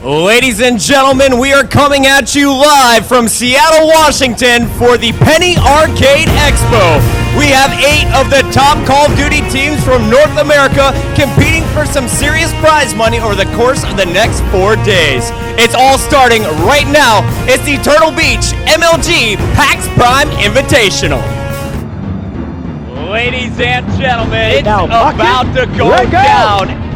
Ladies and gentlemen, we are coming at you live from Seattle, Washington for the Penny Arcade Expo. We have 8 of the top Call of Duty teams from North America competing for some serious prize money over the course of the next 4 days. It's all starting right now. It's the Turtle Beach MLG PAX Prime Invitational. Ladies and gentlemen, it's about to go down.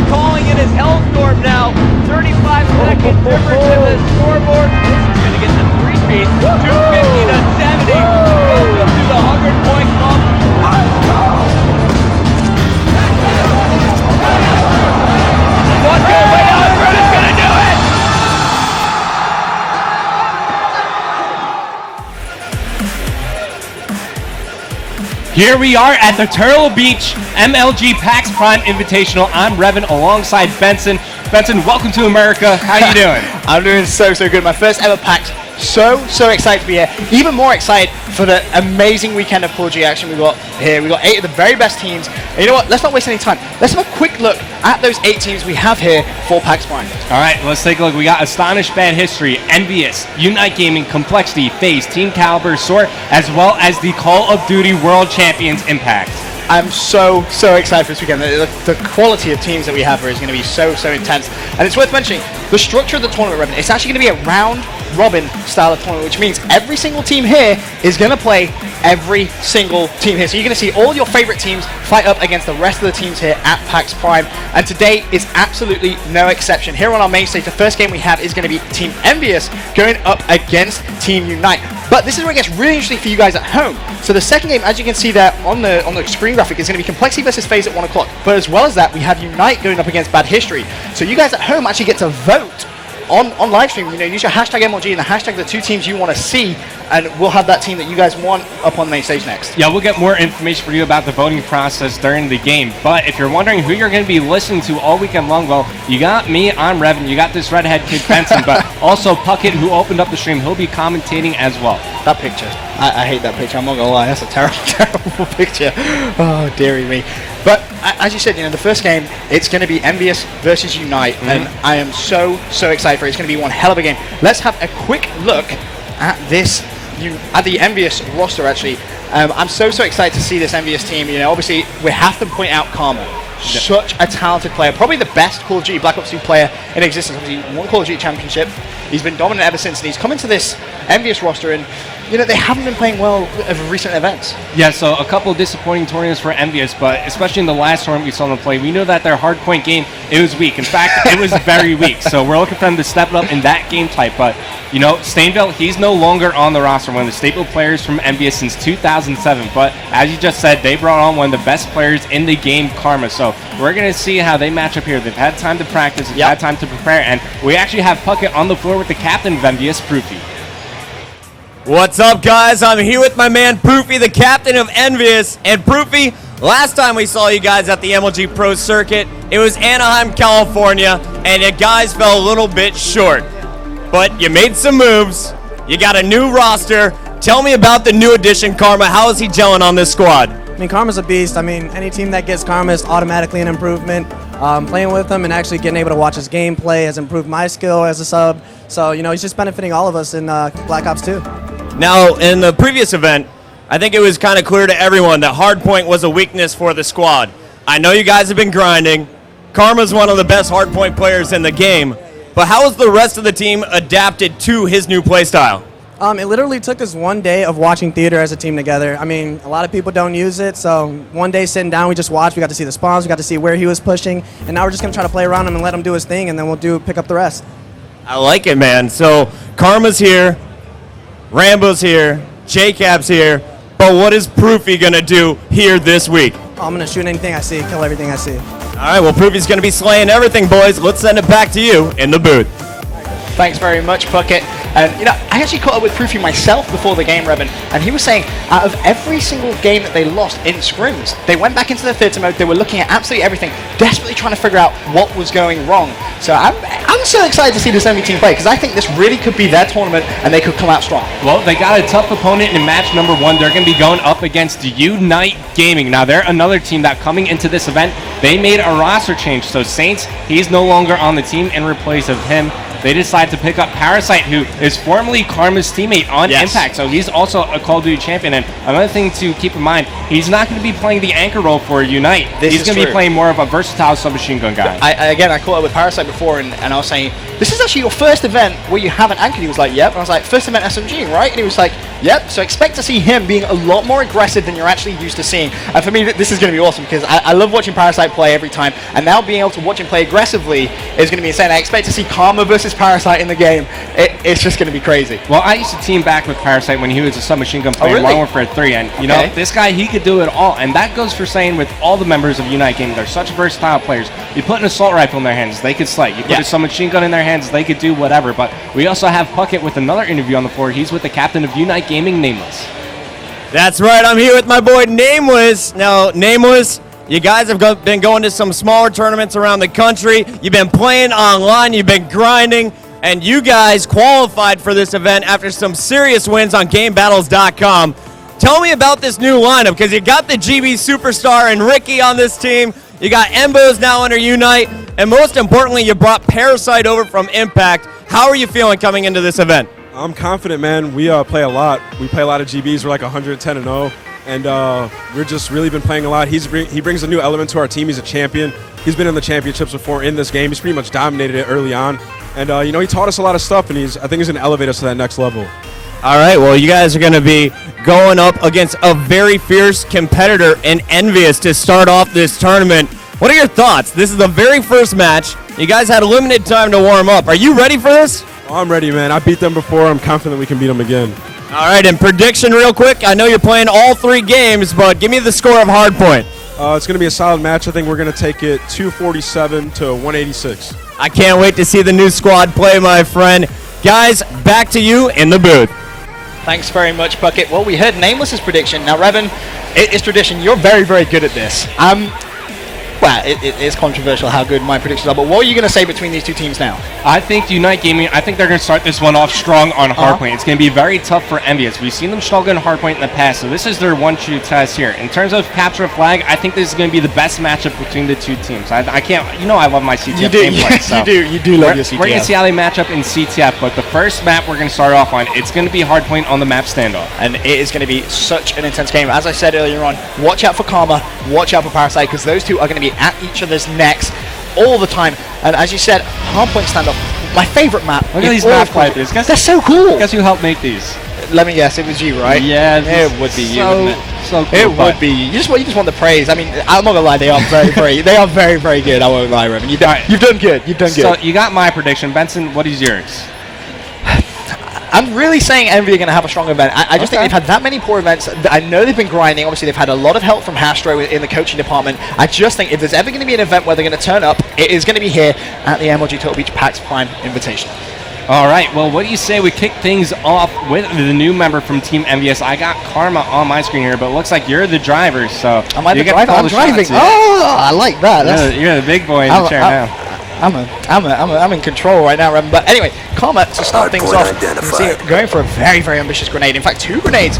Calling it as Hellstorm now. 35-second difference in the scoreboard. This is going to get the 3-speed. 250 to 70. Welcome to the 100-point club. One good way down the road is going to do it. Here we are at the Turtle Beach MLG PAX Prime Invitational. I'm Revin alongside Benson. Benson, welcome to America. How you doing? I'm doing so good. My first ever PAX. So excited to be here. Even more excited for the amazing weekend of Call of Duty action we got here. We got 8 of the very best teams. And you know what? Let's not waste any time. Let's have a quick look at those 8 teams we have here for PAX Prime. All right, let's take a look. We got Astonished Bad History, Envious, UNiTE Gaming, Complexity, FaZe, Team Caliber, SOAR, as well as the Call of Duty World Champions Impact. I'm so excited for this weekend. The quality of teams that we have here is going to be so intense. And it's worth mentioning, the structure of the tournament, Revin, it's actually going to be a round-robin style of tournament, which means every single team here is going to play every single team here. So you're going to see all your favorite teams fight up against the rest of the teams here at PAX Prime. And today is absolutely no exception. Here on our main stage, the first game we have is going to be Team Envious going up against Team UNiTE. But this is where it gets really interesting for you guys at home. So the second game, as you can see there on the screen graphic, is going to be Complexity versus FaZe at 1 o'clock. But as well as that, we have UNiTE going up against Bad History. So you guys at home actually get to vote on live stream. You know, use your hashtag MLG and the hashtag the 2 teams you want to see, and we'll have that team that you guys want up on the main stage next. Yeah, we'll get more information for you about the voting process during the game. But if you're wondering who you're going to be listening to all weekend long, well, you got me, I'm Revin, you got this redhead kid Benson, but also Puckett, who opened up the stream, he'll be commentating as well. That picture, I hate that picture, I'm not going to lie, that's a terrible picture. Oh, dearie me. But as you said, you know, the first game, it's going to be Envious versus UNiTE, and I am so excited for it. It's going to be one hell of a game. Let's have a quick look at this, at the Envious roster, actually. I'm so excited to see this Envious team. You know, obviously, we have to point out Karma. Such a talented player, probably the best Call of Duty Black Ops 2 player in existence. Obviously, he won Call of Duty Championship. He's been dominant ever since, and he's come into this Envious roster, and you know, they haven't been playing well of recent events. Yeah, so a couple of disappointing tournaments for Envious, but especially in the last tournament we saw them play, we know that their hardpoint game, it was weak. In fact, it was very weak. So we're looking for them to step it up in that game type. But, you know, Stainville, he's no longer on the roster, one of the staple players from Envious since 2007. But as you just said, they brought on one of the best players in the game, Karma. So we're going to see how they match up here. They've had time to practice, they've had time to prepare, and we actually have Puckett on the floor with the captain of Envious, Proofy. What's up, guys? I'm here with my man Proofy, the captain of Envious. And Proofy, last time we saw you guys at the MLG Pro Circuit, it was Anaheim, California, and you guys fell a little bit short. But you made some moves. You got a new roster. Tell me about the new addition, Karma. How is he gelling on this squad? I mean, Karma's a beast. I mean, any team that gets Karma is automatically an improvement. Playing with him and actually getting able to watch his gameplay has improved my skill as a sub. So, you know, he's just benefiting all of us in Black Ops 2. Now, in the previous event, I think it was kind of clear to everyone that hardpoint was a weakness for the squad. I know you guys have been grinding. Karma's one of the best hardpoint players in the game. But how has the rest of the team adapted to his new playstyle? It literally took us 1 day of watching theater as a team together. I mean, a lot of people don't use it, so 1 day sitting down, we just watched. We got to see the spawns, we got to see where he was pushing, and now we're just going to try to play around him and let him do his thing, and then we'll pick up the rest. I like it, man. So Karma's here, Rambo's here, J-Cap's here, but what is Proofy going to do here this week? I'm going to shoot anything I see, kill everything I see. All right, well, Proofy's going to be slaying everything, boys. Let's send it back to you in the booth. Thanks very much, Puckett. And, you know, I actually caught up with Proofy myself before the game, Revan, and he was saying out of every single game that they lost in scrims, they went back into the theater mode, they were looking at absolutely everything, desperately trying to figure out what was going wrong. So I'm so excited to see this EnVy team play, because I think this really could be their tournament, and they could come out strong. Well, they got a tough opponent in match number 1. They're going to be going up against UNiTE Gaming. Now, they're another team that coming into this event, they made a roster change. So Saints, he's no longer on the team. In replace of him, they decide to pick up Parasite, who is formerly Karma's teammate on Impact. So he's also a Call of Duty champion. And another thing to keep in mind, he's not going to be playing the anchor role for UNiTE. He's going to be playing more of a versatile submachine gun guy. I caught up with Parasite before, and I was saying, this is actually your first event where you haven't anchored. He was like, yep. And I was like, first event SMG, right? And he was like, yep. So expect to see him being a lot more aggressive than you're actually used to seeing. And for me, this is going to be awesome, because I love watching Parasite play every time. And now being able to watch him play aggressively is going to be insane. I expect to see Karma versus Parasite in the game. It's just going to be crazy. Well, I used to team back with Parasite when he was a submachine gun player in Modern Warfare 3. And, you know, this guy, he could do it all. And that goes for saying with all the members of UNiTE Gaming, they're such versatile players. You put an assault rifle in their hands, they could slay. You put a submachine gun in their hands, they could do whatever. But we also have Puckett with another interview on the floor. He's with the captain of UNiTE Gaming, Nameless. That's right, I'm here with my boy Nameless. Now, Nameless, you guys have been going to some smaller tournaments around the country. You've been playing online, you've been grinding, and you guys qualified for this event after some serious wins on GameBattles.com. Tell me about this new lineup, because you got the GB Superstar and Ricky on this team. You got Embos now under UNiTE, and most importantly, you brought Parasite over from Impact. How are you feeling coming into this event? I'm confident, man. We play a lot. We play a lot of GBs. We're like 110-0, and we're just really been playing a lot. He brings a new element to our team. He's a champion. He's been in the championships before in this game. He's pretty much dominated it early on, and you know, he taught us a lot of stuff, and I think he's going to elevate us to that next level. All right, well, you guys are going to be going up against a very fierce competitor in EnVy to start off this tournament. What are your thoughts? This is the very first match. You guys had limited time to warm up. Are you ready for this? Oh, I'm ready, man. I beat them before. I'm confident we can beat them again. All right, and prediction real quick. I know you're playing all 3 games, but give me the score of Hardpoint. It's going to be a solid match. I think we're going to take it 247 to 186. I can't wait to see the new squad play, my friend. Guys, back to you in the booth. Thanks very much, Puckett. Well, we heard Nameless's prediction. Now, Revan, it's tradition. You're very, very good at this. Well, it is controversial how good my predictions are, but what are you going to say between these two teams now? I think UNiTE Gaming, I think they're going to start this one off strong on Hardpoint. It's going to be very tough for EnVy. We've seen them struggle in Hardpoint in the past, so this is their one-true test here. In terms of capture a flag, I think this is going to be the best matchup between the two teams. I can't, you know, I love my CTF gameplay. So you do love your CTF. We're going to see how they match up in CTF, but the first map we're going to start off on, it's going to be Hardpoint on the map standoff. And it is going to be such an intense game. As I said earlier on, watch out for Karma, watch out for Parasite, because those two are going to be at each other's necks all the time. And as you said, Hardpoint standoff, my favorite map. Look at these map fighters. They're so cool. Guess who helped make these? Let me guess, it was you, right? Yeah, it would be you, wouldn't it? So cool. It would be. You just want the praise. I mean, I'm not gonna lie, they are very, very good. I won't lie, Revan. You've done good. You've done good. So you got my prediction, Benson. What is yours? I'm really saying EnVy are going to have a strong event. I just think they've had that many poor events. I know they've been grinding. Obviously, they've had a lot of help from Hastro in the coaching department. I just think if there's ever going to be an event where they're going to turn up, it is going to be here at the MLG Turtle Beach PAX Prime Invitation. All right, well, what do you say we kick things off with the new member from Team EnVy? I got Karma on my screen here, but it looks like you're the driver, so... Am I the driver? I'm driving. Oh, I like that. You're the big boy in the chair now. I'm in control right now, Revan. But anyway, Karma, to start things off, you can see it going for a very, very ambitious grenade. In fact, 2 grenades.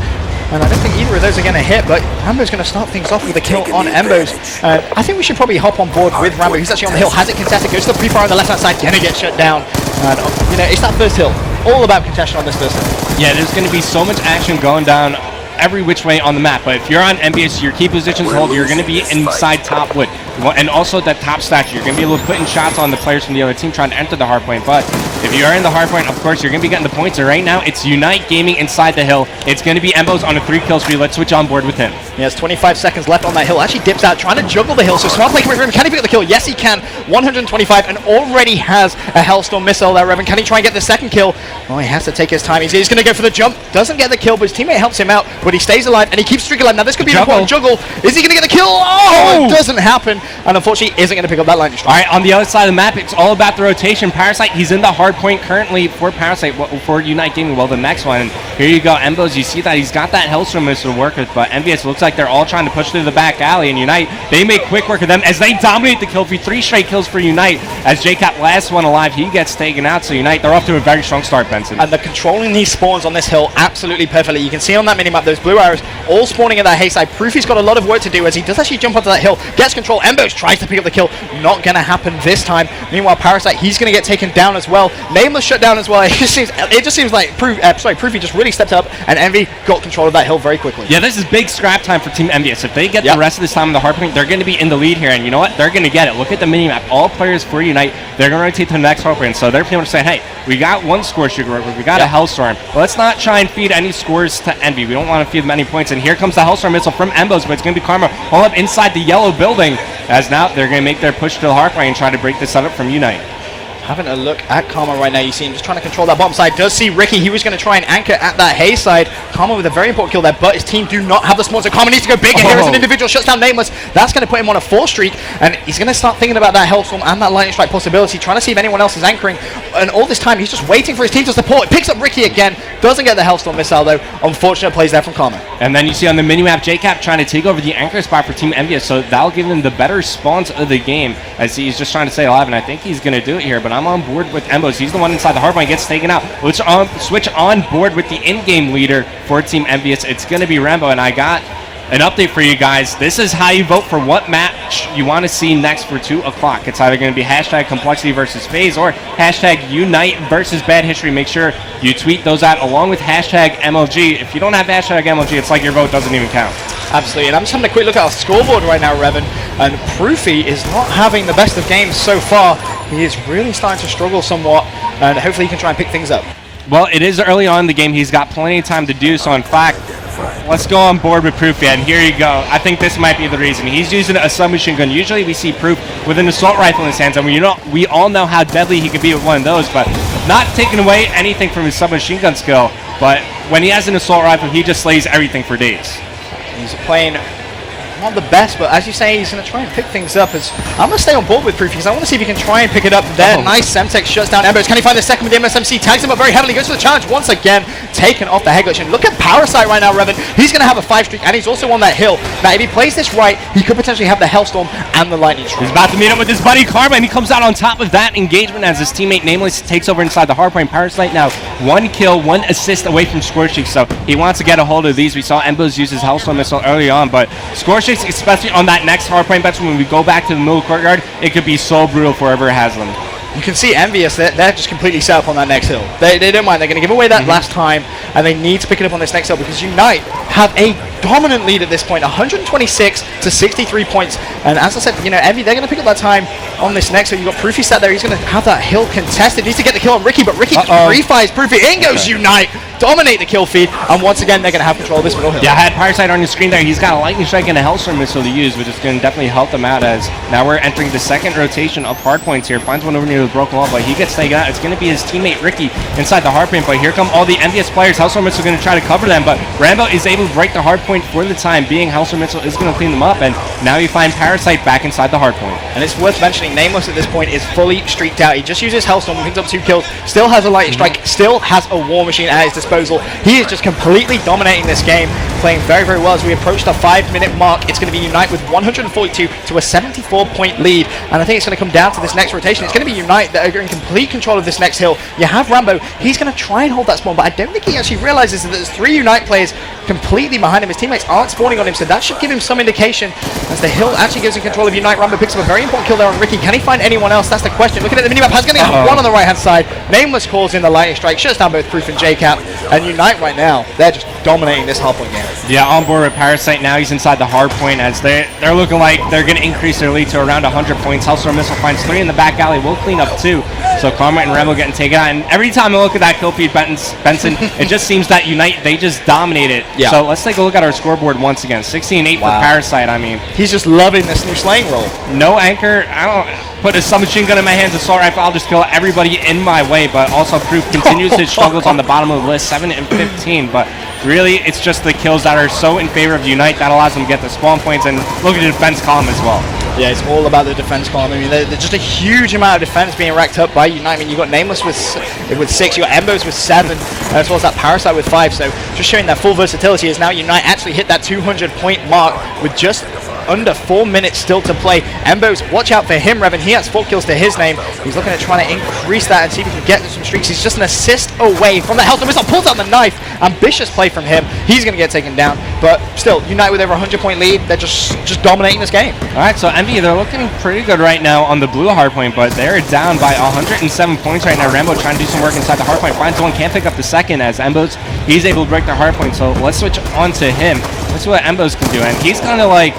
And I don't think either of those are going to hit, but Rambo's going to start things off with a kill on Embos. I think we should probably hop on board with Rambo. He's actually on the hill, has it contested, goes to the pre-fire on the left-hand side, going to get shut down. And, you know, it's that first hill. All about contention on this first hill. Yeah, there's going to be so much action going down every which way on the map, but if you're on MBS, your key positions hold, you're going to be inside top wood. And also that top statue, you're going to be able to put in shots on the players from the other team trying to enter the hardpoint. But if you are in the hardpoint, of course, you're going to be getting the points. And right now, it's UNiTE Gaming inside the hill. It's going to be Embos on a 3-kill spree. Let's switch on board with him. He has 25 seconds left on that hill. Actually dips out, trying to juggle the hill. So smart play coming from him. Can he pick up the kill? Yes, he can. 125 and already has a Hellstorm missile there, Revan. Can he try and get the second kill? Oh, he has to take his time. He's going to go for the jump. Doesn't get the kill, but his teammate helps him out. But he stays alive and he keeps streaking alive. Now, this could be an important juggle. Is he going to get the kill? Oh, it doesn't happen. And unfortunately, isn't going to pick up that lightning strike. All right, on the other side of the map, it's all about the rotation. Parasite, he's in the hard point currently for Parasite, for UNiTE Gaming. Well, the next one, and here you go, Embos, you see that he's got that Hellstorm missile to work with, but EnVy looks like they're all trying to push through the back alley, and UNiTE, they make quick work of them as they dominate the kill feed. 3 straight kills for UNiTE, as JCap, last one alive, he gets taken out, so UNiTE, they're off to a very strong start, Benson. And they're controlling these spawns on this hill absolutely perfectly. You can see on that minimap those blue arrows all spawning at that hayside. Proofy's got a lot of work to do as he does actually jump onto that hill, gets control. Embos tries to pick up the kill, not going to happen this time. Meanwhile, Parasite, he's going to get taken down as well. Nameless shut down as well. It just seems like Proofy just really stepped up, and EnVy got control of that hill very quickly. Yeah, this is big scrap time for Team EnVy. If they get the rest of this time on the hard point, they're going to be in the lead here, and you know what? They're going to get it. Look at the minimap. All players for UNiTE, they're going to rotate to the next hard point, so they're pretty much saying, hey, we got one score streak, we got a Hellstorm. But let's not try and feed any scores to EnVy. We don't want to feed them any points, and here comes the Hellstorm missile from Embos, but it's going to be Karma all up inside the yellow building, as now they're going to make their push to the hard point and try to break this setup from UNiTE. Having a look at Karma right now, you see him just trying to control that bottom side. Does see Ricky, he was going to try and anchor at that hay side. Karma with a very important kill there, but his team do not have the spawns, so Karma needs to go bigger here as an individual, shuts down Nameless. That's going to put him on a 4 streak, and he's going to start thinking about that Hellstorm and that Lightning Strike possibility, trying to see if anyone else is anchoring, and all this time he's just waiting for his team to support. Picks up Ricky again, doesn't get the Hellstorm missile though. Unfortunate plays there from Karma. And then you see on the minimap, JCap trying to take over the anchor spot for Team EnVy, so that'll give them the better spawns of the game, as he's just trying to stay alive, and I think he's going to do it here, but I'm on board with Embos. He's the one inside the hardpoint, gets taken out. Let's switch on board with the in-game leader for Team EnVy. It's going to be Rambo, and I got an update for you guys. This is how you vote for what match you want to see next for 2 o'clock. It's either going to be hashtag Complexity versus FaZe or hashtag UNiTE versus Bad History. Make sure you tweet those out along with hashtag MLG. If you don't have hashtag MLG, it's like your vote doesn't even count. Absolutely, and I'm just having a quick look at our scoreboard right now, Revan, and Proofy is not having the best of games so far. He is really starting to struggle somewhat, and hopefully he can try and pick things up. Well, it is early on in the game. He's got plenty of time to do so. In fact, let's go on board with Proofy, and here you go. I think this might be the reason. He's using a submachine gun. Usually we see Proof with an assault rifle in his hands, and we all know how deadly he could be with one of those, but not taking away anything from his submachine gun skill, but when he has an assault rifle, he just slays everything for days. He's playing not the best, but as you say, he's going to try and pick things up. I'm going to stay on board with Proofy because I want to see if he can try and pick it up there. Nice Semtex shuts down Embos. Can he find the second with the MSMC? Tags him up very heavily. Goes for the challenge once again. Taken off the head glitch. And look at Parasite right now, Revan. He's going to have a 5 streak, and he's also on that hill. Now, if he plays this right, he could potentially have the Hellstorm and the Lightning Strike. He's about to meet up with his buddy Karma, and he comes out on top of that engagement as his teammate Nameless takes over inside the hardpoint. Parasite now 1 kill, 1 assist away from score streaks, so he wants to get a hold of these. We saw Embos use his Hellstorm missile early on, but score streaks, especially on that next hardpoint, bet when we go back to the middle courtyard, it could be so brutal for whoever has them. You can see Envious, they're just completely set up on that next hill. They don't mind. They're going to give away that last time, and they need to pick it up on this next hill because UNiTE have a dominant lead at this point, 126 to 63 points. And as I said, you know, EnVy, they're going to pick up that time on this next hill. You've got Proofy sat there. He's going to have that hill contested. Needs to get the kill on Ricky, but Ricky refires Proofy. In goes UNiTE. Dominate the kill feed, and once again, they're going to have control of this middle hill. Yeah, I had Parasite on your screen there. He's got a Lightning Strike and a Hellstorm missile to use, which is going to definitely help them out as now we're entering the second rotation of hardpoints here. Finds one over near the broken wall, but he gets taken out. It's going to be his teammate Ricky inside the hardpoint, but here come all the envious players. Hellstorm missile going to try to cover them, but Rambo is able to break the hardpoint for the time being. Hellstorm missile is going to clean them up, and now you find Parasite back inside the hardpoint. And it's worth mentioning, Nameless at this point is fully streaked out. He just uses Hellstorm, picks up 2 kills, still has a Lightning Strike, still has a War Machine at his disposal. He is just completely dominating this game, playing very, very well. As we approach the 5-minute mark, it's going to be UNiTE with 142 to a 74-point lead, and I think it's going to come down to this next rotation. It's going to be UNiTE that are in complete control of this next hill. You have Rambo, he's going to try and hold that spawn, but I don't think he actually realizes that there's 3 UNiTE players completely behind him. His teammates aren't spawning on him, so that should give him some indication as the hill actually gives him control of UNiTE. Rambo picks up a very important kill there on Ricky. Can he find anyone else? That's the question. Looking at the minimap, has going to get one on the right-hand side. Nameless calls in the Lightning Strike, shuts down both Proof and JCap, and UNiTE right now, they're just dominating this hardpoint game. Yeah, on board with Parasite now. He's inside the hardpoint as they're looking like they're going to increase their lead to around 100 points. Hellstorm missile finds 3 in the back alley. We'll clean up 2. So Karma and Rambo getting taken out. And every time I look at that kill feed, Benson, it just seems that UNiTE, they just dominate it. Yeah. So let's take a look at our scoreboard once again. 16-8 for Parasite. I mean, he's just loving this new slaying role. No anchor. I don't put a submachine gun in my hands, assault rifle. I'll just kill everybody in my way. But also Proof continues his struggles on the bottom of the list, 7 and 15. But really, it's just the kills that are so in favor of UNiTE that allows them to get the spawn points and look at the defense column as well. Yeah, it's all about the defense column. I mean, there's just a huge amount of defense being racked up by UNiTE. I mean, you've got Nameless with 6, you've got Embos with 7, as well as that Parasite with 5. So just showing that full versatility as now UNiTE actually hit that 200-point mark with just under 4 minutes still to play. Embos, watch out for him, Revan. He has 4 kills to his name. He's looking at trying to increase that and see if he can get some streaks. He's just an assist away from the health missile. Pulls out the knife. Ambitious play from him. He's going to get taken down. But still, UNiTE with over 100-point lead. They're just dominating this game. All right, so EnVy, they're looking pretty good right now on the blue hardpoint, but they're down by 107 points right now. Rambo trying to do some work inside the hardpoint. Finds one, can't pick up the second as Embos, he's able to break their hardpoint. So let's switch on to him. Let's see what Embos can do. And he's kind of like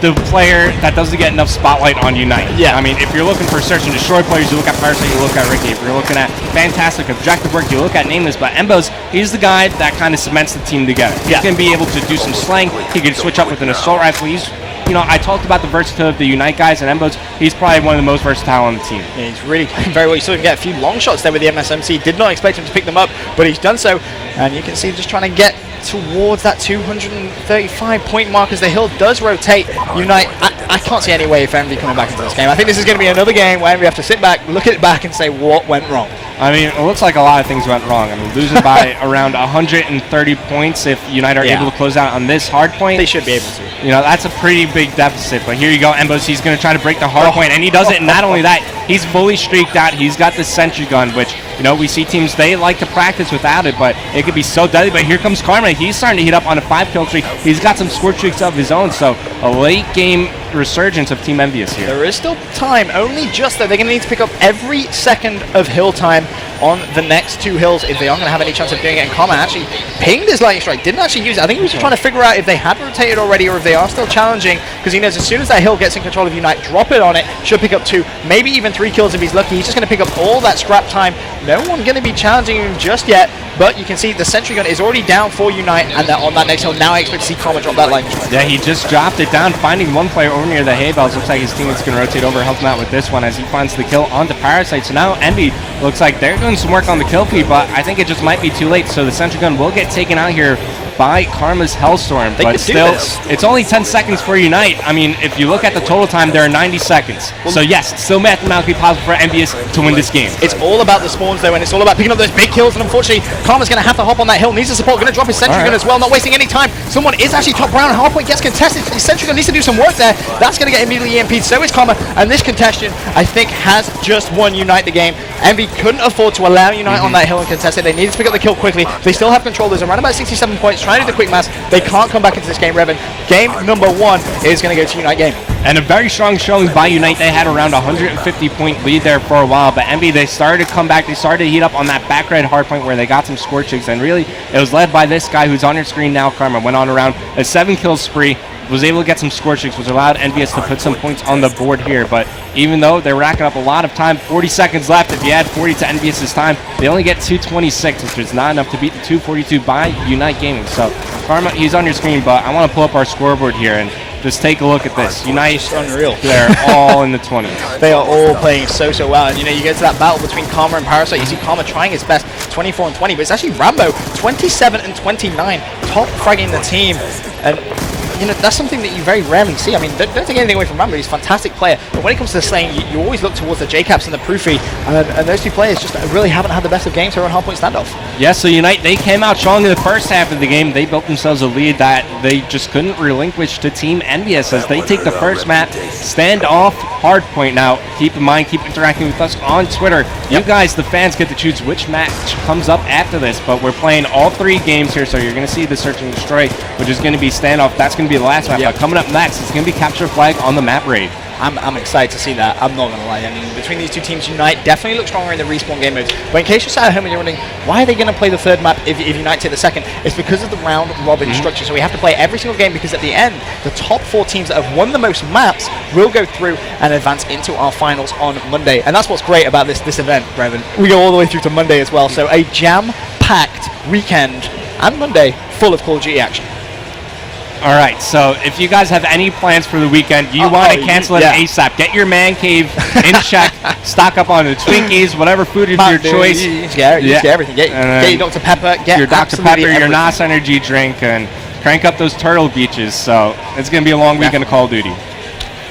the player that doesn't get enough spotlight on UNiTE. Yeah. I mean, if you're looking for search and destroy players, you look at Parasite, you look at Ricky. If you're looking at fantastic objective work, you look at Nameless. But Embos, he's the guy that kind of cements the team together. He's going to be able to do some slang. He can switch up with an assault rifle. He's, you know, I talked about the versatility of the UNiTE guys, and Embos, he's probably one of the most versatile on the team. Yeah, he's really very well. You saw him get a few long shots there with the MSMC. Did not expect him to pick them up, but he's done so. And you can see him just trying to get towards that 235-point mark as the hill does rotate. UNiTE, I can't see any way if EnVy coming back into this game. I think this is going to be another game where we have to sit back, look at it back, and say what went wrong. I mean, it looks like a lot of things went wrong. I mean, losing by around 130 points if UNiTE are able to close out on this hard point. They should be able to. You know, that's a pretty big deficit. But here you go, Embos, he's going to try to break the hard point, and he does it. And not only that, he's fully streaked out. He's got the sentry gun, which, you know, we see teams, they like to practice without it, but it could be so deadly. But here comes Karma. He's starting to heat up on a 5-kill streak. He's got some score streaks of his own, so a late game resurgence of Team EnVy here. There is still time, only just though. They're going to need to pick up every second of hill time on the next 2 hills if they aren't going to have any chance of doing it. And Karma actually pinged his lightning strike, didn't actually use it. I think he was just trying to figure out if they had rotated already or if they are still challenging, because he knows as soon as that hill gets in control of UNiTE, drop it on it, should pick up 2, maybe even 3 kills if he's lucky. He's just going to pick up all that scrap time. No one going to be challenging him just yet, but you can see the sentry gun is already down for UNiTE, and on that next hill, now I expect to see Karma drop that lightning strike. Yeah, he just dropped it down, finding one player over near the hay bales. Looks like his teammate's going to rotate over, help him out with this one as he finds the kill onto Parasite. So now EnVy looks like they're doing some work on the kill feed, but I think it just might be too late. So the sentry gun will get taken out here by Karma's Hellstorm, but still, it's only 10 seconds for UNiTE. I mean, if you look at the total time, there are 90 seconds. So yes, it's still mathematically possible for EnVy to win this game. It's all about the spawns though, and it's all about picking up those big kills, and unfortunately, Karma's going to have to hop on that hill, needs the support, going to drop his sentry gun as well, not wasting any time. Someone is actually top round, hardpoint gets contested, his sentry gun needs to do some work there. That's going to get immediately EMP'd, so is Karma, and this contestant, I think, has just won UNiTE the game. EnVy couldn't afford to allow UNiTE on that hill and contest it. They needed to pick up the kill quickly. They still have control. There's around about 67 points, trying to do the quick mass. They can't come back into this game, Revan. Game number 1 is going to go to UNiTE game. And a very strong showing by UNiTE. They had around 150-point lead there for a while, but EnVy, they started to come back. They started to heat up on that back red hardpoint where they got some score checks, and really, it was led by this guy who's on your screen now, Karma. Went on around a 7-kill spree, was able to get some score checks, which allowed EnVy to put some points on the board here. But even though they're racking up a lot of time, 40 seconds left, if you add 40 to EnVy's time, they only get 226, which is not enough to beat the 242 by UNiTE Gaming. So Karma, he's on your screen, but I want to pull up our scoreboard here and just take a look at this. UNiTE, unreal. They're all in the 20s. They are all playing so well. And you know, you get to that battle between Karma and Parasite. You see Karma trying his best, 24 and 20, but it's actually Rambo, 27 and 29, top fragging the team. And you know, that's something that you very rarely see. I mean, don't take anything away from Rambo. He's a fantastic player. But when it comes to the slaying, you always look towards the J-Caps and the Proofy. And those 2 players just really haven't had the best of games here on hardpoint standoff. Yeah, so UNiTE, they came out strong in the first half of the game. They built themselves a lead that they just couldn't relinquish to Team EnVy as they take the first map, standoff hardpoint. Now, keep in mind, keep interacting with us on Twitter. You guys, the fans, get to choose which match comes up after this, but we're playing all 3 games here, so you're going to see the Search and Destroy, which is going to be standoff. That's going to be the last map. But coming up next, it's going to be Capture Flag on the map raid. I'm excited to see that. I'm not going to lie. I mean, between these 2 teams, UNiTE definitely looks stronger in the respawn game modes. But in case you're sat at home and you're wondering, why are they going to play the 3rd map if UNiTE take the 2nd? It's because of the round robin structure. So we have to play every single game, because at the end, the top 4 teams that have won the most maps will go through and advance into our finals on Monday. And that's what's great about this event, Brevin. We go all the way through to Monday as well. So a jam-packed weekend and Monday full of Call of Duty action. All right, so if you guys have any plans for the weekend, you want to cancel it ASAP. Get your man cave in check, stock up on the Twinkies, whatever food is your choice. You get everything. Get your Dr. Pepper, get your Dr. Pepper, your NOS energy drink, and crank up those Turtle Beaches. So it's going to be a long weekend of Call of Duty.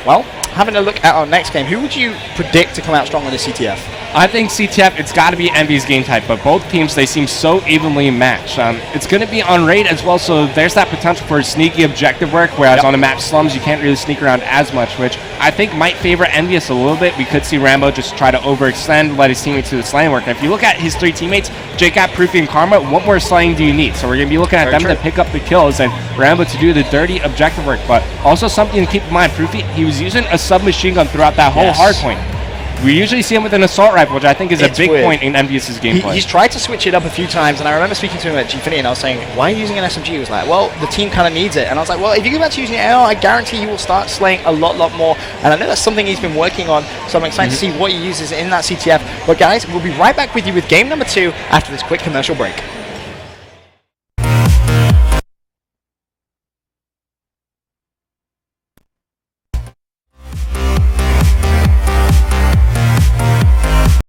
Well, having a look at our next game, who would you predict to come out strong with the CTF? I think CTF, it's got to be EnVy's game type, but both teams, they seem so evenly matched. It's going to be on raid as well, so there's that potential for sneaky objective work, whereas on the map slums, you can't really sneak around as much, which I think might favor EnVy's a little bit. We could see Rambo just try to overextend, let his teammates do the slaying work. And if you look at his 3 teammates, JCat, Proofy, and Karma, what more slaying do you need? So we're going to be looking at them to pick up the kills and Rambo to do the dirty objective work. But also something to keep in mind, Proofy, he was using a submachine gun throughout that whole hard point. We usually see him with an assault rifle, which I think is a big point in EnVy's gameplay. He's tried to switch it up a few times, and I remember speaking to him at Gfinity, and I was saying, why are you using an SMG? He was like, well, the team kind of needs it. And I was like, well, if you go back to using AR, I guarantee you will start slaying a lot more. And I know that's something he's been working on, so I'm excited to see what he uses in that CTF. But guys, we'll be right back with you with game number 2 after this quick commercial break.